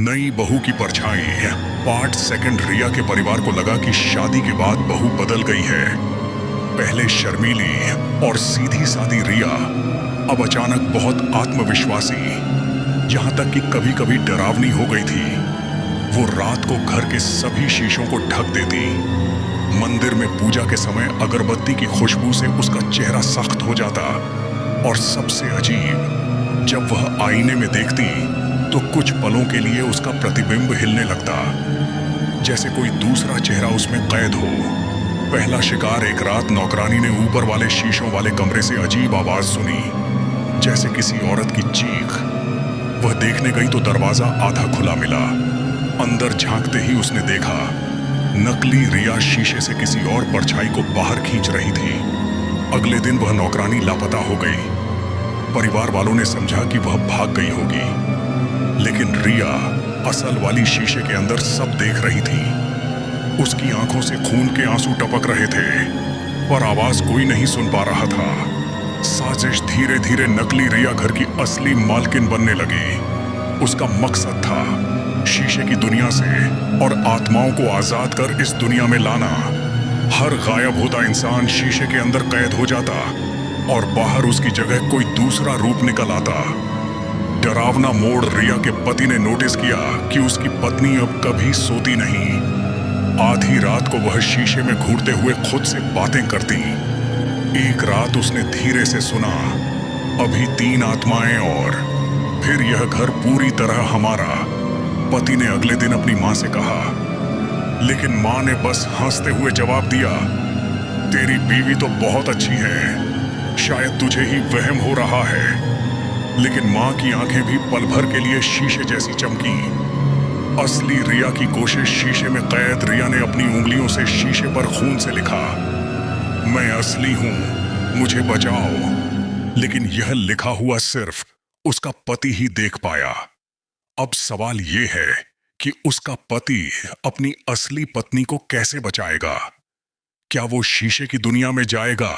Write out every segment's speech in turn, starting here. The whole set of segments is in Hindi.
नई बहू की परछाई। Part second. रिया के परिवार को लगा कि शादी के बाद बहू बदल गई है। पहले शर्मीली और सीधी सादी रिया अब अचानक बहुत आत्मविश्वासी, यहां तक कि कभी कभी डरावनी हो गई थी। वो रात को घर के सभी शीशों को ढक देती। मंदिर में पूजा के समय अगरबत्ती की खुशबू से उसका चेहरा सख्त हो जाता। और सबसे अजीब, जब वह आईने में देखती तो कुछ पलों के लिए उसका प्रतिबिंब हिलने लगता, जैसे कोई दूसरा चेहरा उसमें कैद हो। पहला शिकार, एक रात नौकरानी ने ऊपर वाले शीशों वाले कमरे से अजीब आवाज सुनी, जैसे किसी औरत की चीख। वह देखने गई तो दरवाजा आधा खुला मिला। अंदर झांकते ही उसने देखा, नकली रिया शीशे से किसी और परछाई को बाहर खींच रही थी। अगले दिन वह नौकरानी लापता हो गई। परिवार वालों ने समझा कि वह भाग गई होगी, लेकिन रिया असल वाली शीशे के अंदर सब देख रही थी। उसकी आंखों से खून के आंसू टपक रहे थे, पर आवाज कोई नहीं सुन पा रहा था। साजिश धीरे धीरे नकली रिया घर की असली मालकिन बनने लगी। उसका मकसद था शीशे की दुनिया से और आत्माओं को आजाद कर इस दुनिया में लाना। हर गायब होता इंसान शीशे के अंदर कैद हो जाता और बाहर उसकी जगह कोई दूसरा रूप निकल आता। डरावना मोड़, रिया के पति ने नोटिस किया कि उसकी पत्नी अब कभी सोती नहीं। आधी रात को वह शीशे में घूरते हुए खुद से बातें करती। एक रात उसने धीरे से सुना, अभी 3 आत्माएं और फिर यह घर पूरी तरह हमारा। पति ने अगले दिन अपनी मां से कहा, लेकिन मां ने बस हंसते हुए जवाब दिया, तेरी बीवी तो बहुत अच्छी है, शायद तुझे ही वहम हो रहा है। लेकिन मां की आंखें भी पल भर के लिए शीशे जैसी चमकी। असली रिया की कोशिश, शीशे में कैद रिया ने अपनी उंगलियों से शीशे पर खून से लिखा, मैं असली हूं, मुझे बचाओ। लेकिन यह लिखा हुआ सिर्फ उसका पति ही देख पाया। अब सवाल यह है कि उसका पति अपनी असली पत्नी को कैसे बचाएगा? क्या वो शीशे की दुनिया में जाएगा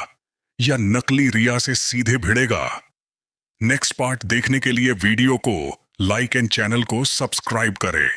या नकली रिया से सीधे भिड़ेगा? नेक्स्ट पार्ट देखने के लिए वीडियो को लाइक एंड चैनल को सब्सक्राइब करें।